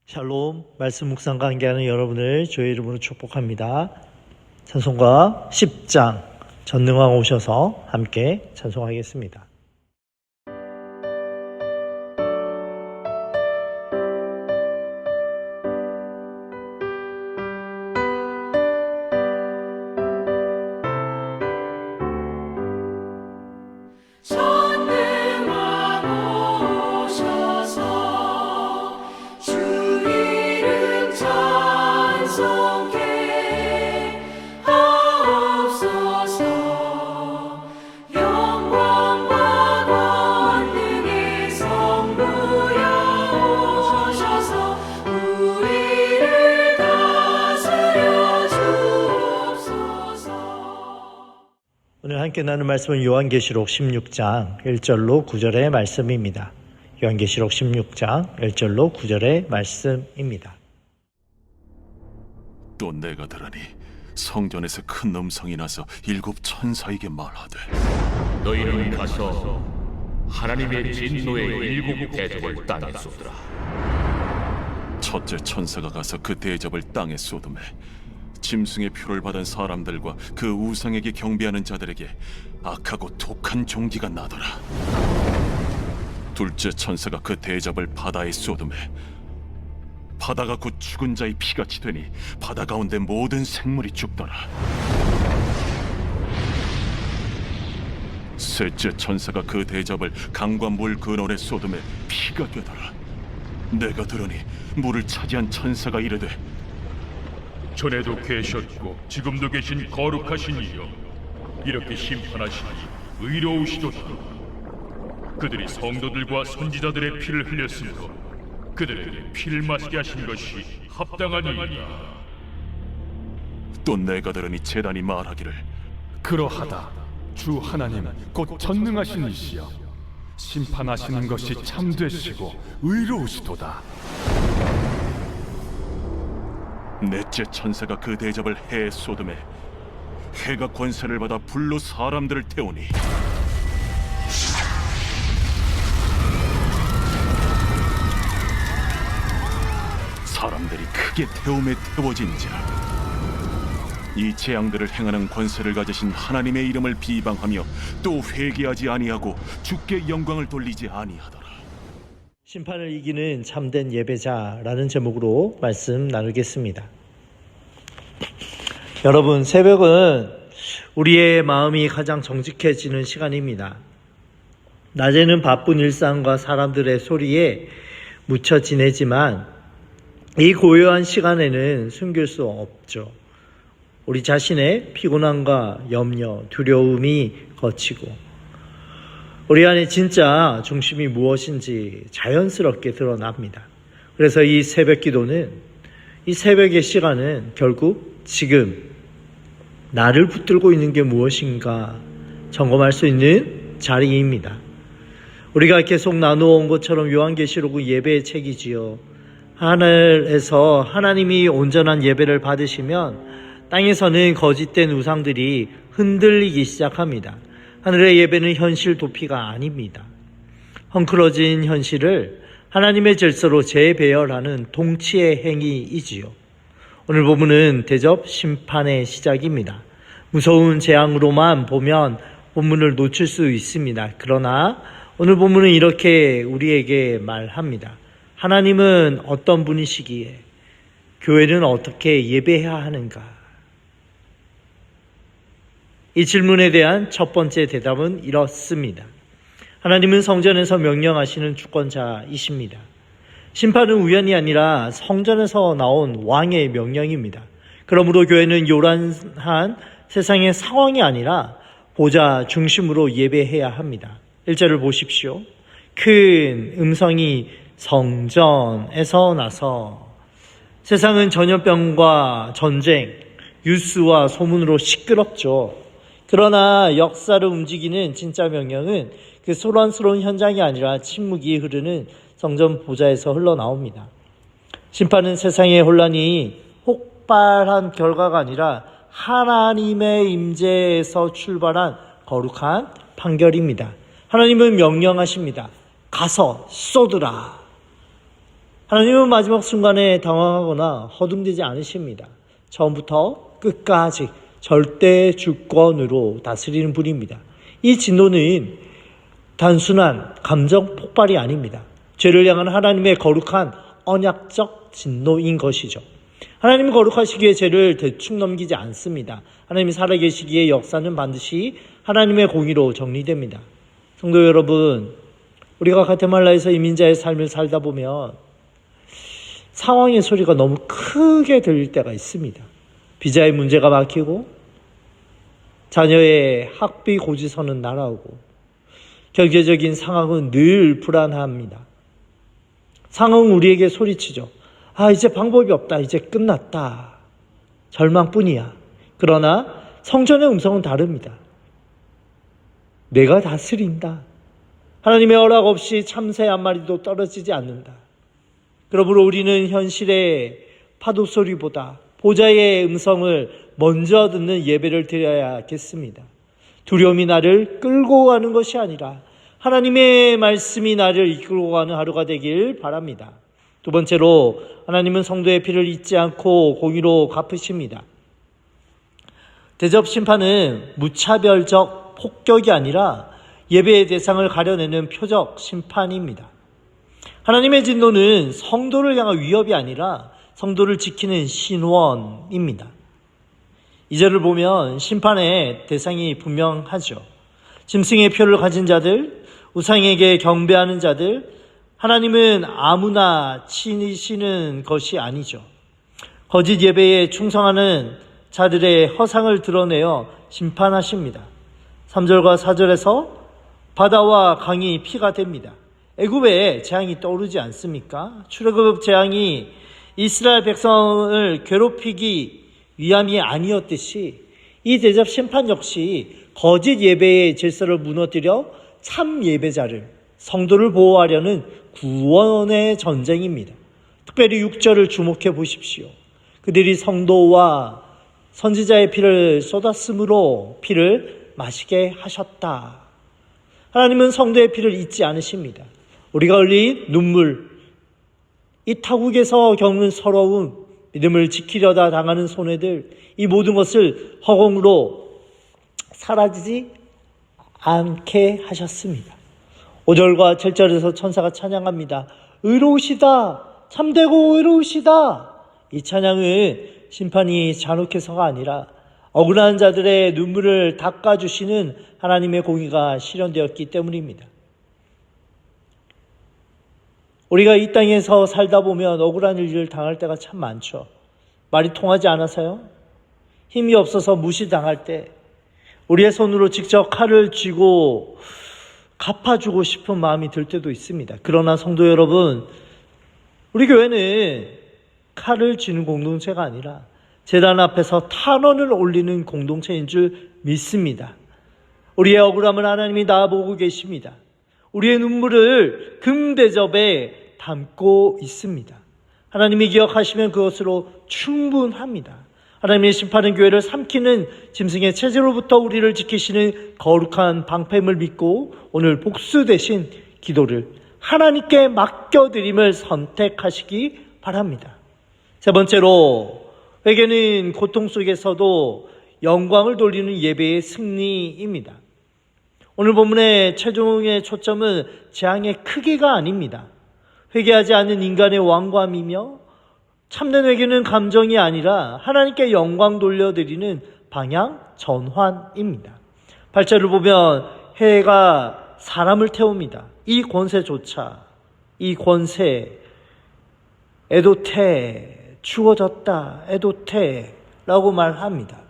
샬롬, 말씀 묵상과 함께하는 여러분을 주의 이름으로 축복합니다. 찬송가 10장 전능왕 오셔서 함께 찬송하겠습니다. 오늘 함께 나눌 말씀은 요한계시록 16장 1절로 9절의 말씀입니다. 요한계시록 16장 1절로 9절의 말씀입니다. 또 내가 들으니 성전에서 큰 음성이 나서 일곱 천사에게 말하되, 너희는 가서 하나님의 진노의 일곱 대접을 땅에 쏟으라. 첫째 천사가 가서 그 대접을 땅에 쏟음에 짐승의 표를 받은 사람들과 그 우상에게 경배하는 자들에게 악하고 독한 종기가 나더라. 둘째 천사가 그 대접을 바다에 쏟음에 바다가 곧 죽은 자의 피같이 되니 바다 가운데 모든 생물이 죽더라. 셋째 천사가 그 대접을 강과 물 근원에 쏟음에 피가 되더라. 내가 들으니 물을 차지한 천사가 이르되, 전에도 계셨고 지금도 계신 거룩하신 이여, 이렇게 심판하시니 의로우시도다. 그들이 성도들과 선지자들의 피를 흘렸으므로 그들에게 피를 마시게 하신 것이 합당하니이다. 또 내가 들으니 제단이 말하기를, 그러하다. 주 하나님 곧 전능하신 이시여, 심판하시는 것이 참되시고 의로우시도다. 넷째 천사가 그 대접을 해에 쏟음에 해가 권세를 받아 불로 사람들을 태우니 사람들이 크게 태움에 태워진지라. 이 재앙들을 행하는 권세를 가지신 하나님의 이름을 비방하며 또 회개하지 아니하고 주께 영광을 돌리지 아니하더라. 심판을 이기는 참된 예배자라는 제목으로 말씀 나누겠습니다. 여러분, 새벽은 우리의 마음이 가장 정직해지는 시간입니다. 낮에는 바쁜 일상과 사람들의 소리에 묻혀 지내지만 이 고요한 시간에는 숨길 수 없죠. 우리 자신의 피곤함과 염려, 두려움이 거치고 우리 안에 진짜 중심이 무엇인지 자연스럽게 드러납니다. 그래서 이 새벽 기도는, 이 새벽의 시간은 결국 지금 나를 붙들고 있는 게 무엇인가 점검할 수 있는 자리입니다. 우리가 계속 나누어온 것처럼 요한계시록은 예배의 책이지요. 하늘에서 하나님이 온전한 예배를 받으시면 땅에서는 거짓된 우상들이 흔들리기 시작합니다. 하늘의 예배는 현실 도피가 아닙니다. 헝클어진 현실을 하나님의 질서로 재배열하는 통치의 행위이지요. 오늘 본문은 대접 심판의 시작입니다. 무서운 재앙으로만 보면 본문을 놓칠 수 있습니다. 그러나 오늘 본문은 이렇게 우리에게 말합니다. 하나님은 어떤 분이시기에 교회는 어떻게 예배해야 하는가? 이 질문에 대한 첫 번째 대답은 이렇습니다. 하나님은 성전에서 명령하시는 주권자이십니다. 심판은 우연이 아니라 성전에서 나온 왕의 명령입니다. 그러므로 교회는 요란한 세상의 상황이 아니라 보좌 중심으로 예배해야 합니다. 1절을 보십시오. 큰 음성이 성전에서 나서 세상은 전염병과 전쟁, 뉴스와 소문으로 시끄럽죠. 그러나 역사를 움직이는 진짜 명령은 그 소란스러운 현장이 아니라 침묵이 흐르는 성전 보좌에서 흘러나옵니다. 심판은 세상의 혼란이 폭발한 결과가 아니라 하나님의 임재에서 출발한 거룩한 판결입니다. 하나님은 명령하십니다. 가서 쏟으라. 하나님은 마지막 순간에 당황하거나 허둥대지 않으십니다. 처음부터 끝까지 절대 주권으로 다스리는 분입니다. 이 진노는 단순한 감정 폭발이 아닙니다. 죄를 향한 하나님의 거룩한 언약적 진노인 것이죠. 하나님은 거룩하시기에 죄를 대충 넘기지 않습니다. 하나님이 살아계시기에 역사는 반드시 하나님의 공의로 정리됩니다. 성도 여러분, 우리가 가테말라에서 이민자의 삶을 살다 보면 상황의 소리가 너무 크게 들릴 때가 있습니다. 비자의 문제가 막히고 자녀의 학비 고지서는 날아오고 경제적인 상황은 늘 불안합니다. 상황은 우리에게 소리치죠. 이제 방법이 없다. 이제 끝났다. 절망뿐이야. 그러나 성전의 음성은 다릅니다. 내가 다스린다. 하나님의 허락 없이 참새 한 마리도 떨어지지 않는다. 그러므로 우리는 현실의 파도 소리보다 보좌의 음성을 먼저 듣는 예배를 드려야겠습니다. 두려움이 나를 끌고 가는 것이 아니라 하나님의 말씀이 나를 이끌고 가는 하루가 되길 바랍니다. 두 번째로 하나님은 성도의 피를 잊지 않고 공의로 갚으십니다. 대접 심판은 무차별적 폭격이 아니라 예배의 대상을 가려내는 표적 심판입니다. 하나님의 진노는 성도를 향한 위협이 아니라 성도를 지키는 신원입니다. 이 절을 보면 심판의 대상이 분명하죠. 짐승의 표를 가진 자들, 우상에게 경배하는 자들, 하나님은 아무나 치시는 것이 아니죠. 거짓 예배에 충성하는 자들의 허상을 드러내어 심판하십니다. 3절과 4절에서 바다와 강이 피가 됩니다. 애굽에 재앙이 떠오르지 않습니까? 출애굽 재앙이 이스라엘 백성을 괴롭히기 위함이 아니었듯이 이 대접 심판 역시 거짓 예배의 질서를 무너뜨려 참 예배자를, 성도를 보호하려는 구원의 전쟁입니다. 특별히 6절을 주목해 보십시오. 그들이 성도와 선지자의 피를 쏟았으므로 피를 마시게 하셨다. 하나님은 성도의 피를 잊지 않으십니다. 우리가 흘린 눈물, 이 타국에서 겪는 서러움, 믿음을 지키려다 당하는 손해들, 이 모든 것을 허공으로 사라지지 않게 하셨습니다. 5절과 7절에서 천사가 찬양합니다. 의로우시다, 참되고 의로우시다. 이 찬양은 심판이 잔혹해서가 아니라 억울한 자들의 눈물을 닦아주시는 하나님의 공의가 실현되었기 때문입니다. 우리가 이 땅에서 살다 보면 억울한 일을 당할 때가 참 많죠. 말이 통하지 않아서요. 힘이 없어서 무시당할 때 우리의 손으로 직접 칼을 쥐고 갚아주고 싶은 마음이 들 때도 있습니다. 그러나 성도 여러분, 우리 교회는 칼을 쥐는 공동체가 아니라 제단 앞에서 탄원을 올리는 공동체인 줄 믿습니다. 우리의 억울함을 하나님이 다 보고 계십니다. 우리의 눈물을 금대접에 담고 있습니다. 하나님이 기억하시면 그것으로 충분합니다. 하나님의 심판은 교회를 삼키는 짐승의 체제로부터 우리를 지키시는 거룩한 방패임을 믿고 오늘 복수 대신 기도를 하나님께 맡겨드림을 선택하시기 바랍니다. 세 번째로, 회개는 고통 속에서도 영광을 돌리는 예배의 승리입니다. 오늘 본문의 최종의 초점은 재앙의 크기가 아닙니다. 회개하지 않는 인간의 완고함이며 참된 회개는 감정이 아니라 하나님께 영광 돌려드리는 방향 전환입니다. 8절을 보면 해가 사람을 태웁니다. 이 권세조차, 이 권세, 에도테, 주어졌다, 에도테라고 말합니다.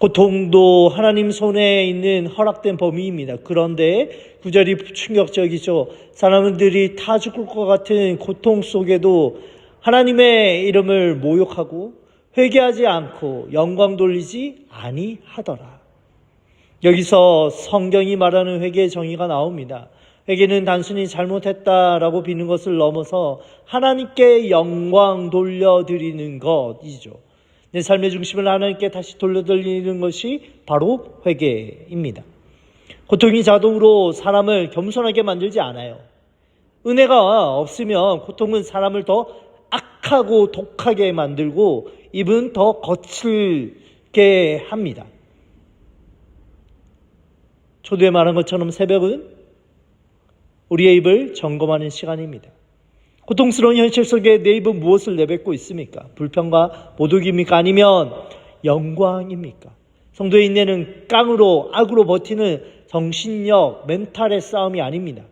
고통도 하나님 손에 있는 허락된 범위입니다. 그런데 9절이 충격적이죠. 사람들이 다 죽을 것 같은 고통 속에도 하나님의 이름을 모욕하고 회개하지 않고 영광 돌리지 아니하더라. 여기서 성경이 말하는 회개의 정의가 나옵니다. 회개는 단순히 잘못했다라고 비는 것을 넘어서 하나님께 영광 돌려드리는 것이죠. 내 삶의 중심을 하나님께 다시 돌려드리는 것이 바로 회개입니다. 고통이 자동으로 사람을 겸손하게 만들지 않아요. 은혜가 없으면 고통은 사람을 더 악하고 독하게 만들고 입은 더 거칠게 합니다. 초두에 말한 것처럼 새벽은 우리의 입을 점검하는 시간입니다. 고통스러운 현실 속에 내 입은 무엇을 내뱉고 있습니까? 불평과 모독입니까? 아니면 영광입니까? 성도의 인내는 깡으로 악으로 버티는 정신력, 멘탈의 싸움이 아닙니다.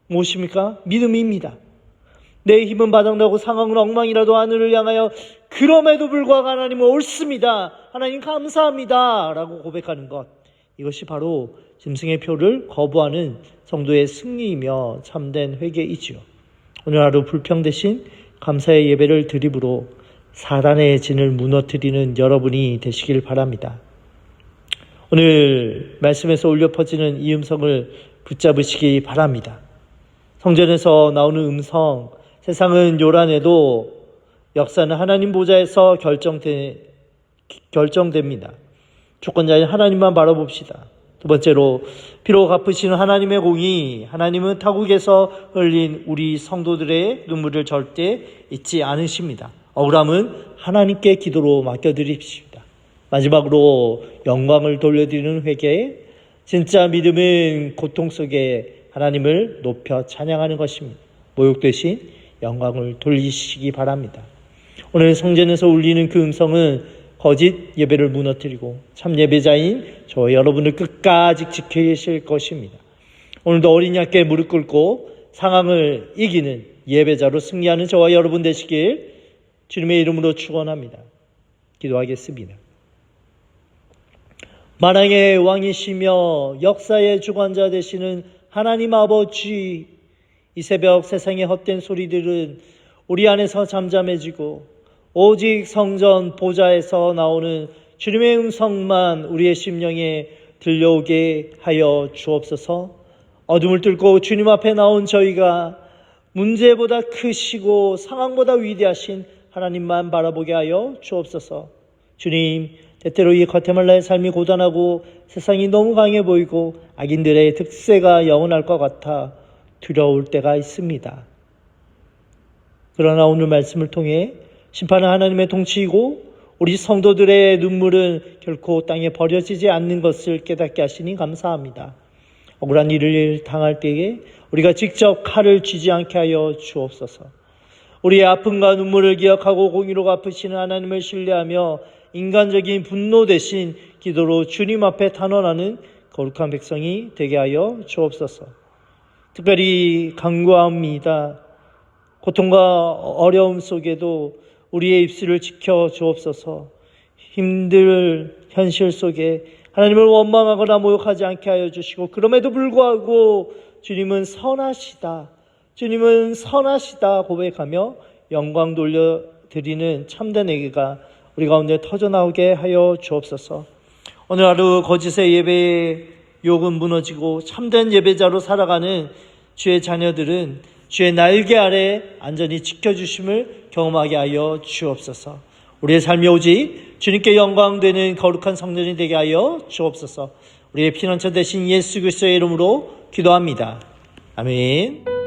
무엇입니까? 믿음입니다. 내 힘은 바닥나고 상황은 엉망이라도 하늘을 향하여 그럼에도 불구하고 하나님은 옳습니다. 하나님 감사합니다. 라고 고백하는 것. 이것이 바로 짐승의 표를 거부하는 성도의 승리이며 참된 회개이지요. 오늘 하루 불평 대신 감사의 예배를 드림으로 사단의 진을 무너뜨리는 여러분이 되시길 바랍니다. 오늘 말씀에서 울려 퍼지는 이 음성을 붙잡으시기 바랍니다. 성전에서 나오는 음성, 세상은 요란해도 역사는 하나님 보좌에서 결정됩니다. 주권자인 하나님만 바라봅시다. 두 번째로 피로 갚으시는 하나님의 공의, 하나님은 타국에서 흘린 우리 성도들의 눈물을 절대 잊지 않으십니다. 억울함은 하나님께 기도로 맡겨드립시다. 마지막으로 영광을 돌려드리는 회개, 진짜 믿음은 고통 속에 하나님을 높여 찬양하는 것입니다. 모욕 대신 영광을 돌리시기 바랍니다. 오늘 성전에서 울리는 그 음성은 거짓 예배를 무너뜨리고 참 예배자인 저와 여러분을 끝까지 지키실 것입니다. 오늘도 어린 양께 무릎 꿇고 상황을 이기는 예배자로 승리하는 저와 여러분 되시길 주님의 이름으로 축원합니다. 기도하겠습니다. 만왕의 왕이시며 역사의 주관자 되시는 하나님 아버지, 이 새벽 세상의 헛된 소리들은 우리 안에서 잠잠해지고 오직 성전 보좌에서 나오는 주님의 음성만 우리의 심령에 들려오게 하여 주옵소서. 어둠을 뚫고 주님 앞에 나온 저희가 문제보다 크시고 상황보다 위대하신 하나님만 바라보게 하여 주옵소서. 주님, 때때로 이 과테말라의 삶이 고단하고 세상이 너무 강해 보이고 악인들의 득세가 영원할 것 같아 두려울 때가 있습니다. 그러나 오늘 말씀을 통해 심판은 하나님의 통치이고 우리 성도들의 눈물은 결코 땅에 버려지지 않는 것을 깨닫게 하시니 감사합니다. 억울한 일을 당할 때에 우리가 직접 칼을 쥐지 않게 하여 주옵소서. 우리의 아픔과 눈물을 기억하고 공의로 갚으시는 하나님을 신뢰하며 인간적인 분노 대신 기도로 주님 앞에 탄원하는 거룩한 백성이 되게 하여 주옵소서. 특별히 간구합니다. 고통과 어려움 속에도 우리의 입술을 지켜 주옵소서. 힘들 현실 속에 하나님을 원망하거나 모욕하지 않게 하여 주시고 그럼에도 불구하고 주님은 선하시다, 주님은 선하시다 고백하며 영광 돌려드리는 참된 회개가 우리 가운데 터져나오게 하여 주옵소서. 오늘 하루 거짓의 예배의 욕은 무너지고 참된 예배자로 살아가는 주의 자녀들은 주의 날개 아래 안전히 지켜주심을 경험하게 하여 주옵소서. 우리의 삶이 오직 주님께 영광되는 거룩한 성전이 되게 하여 주옵소서. 우리의 피난처 되신 예수 그리스도의 이름으로 기도합니다. 아멘.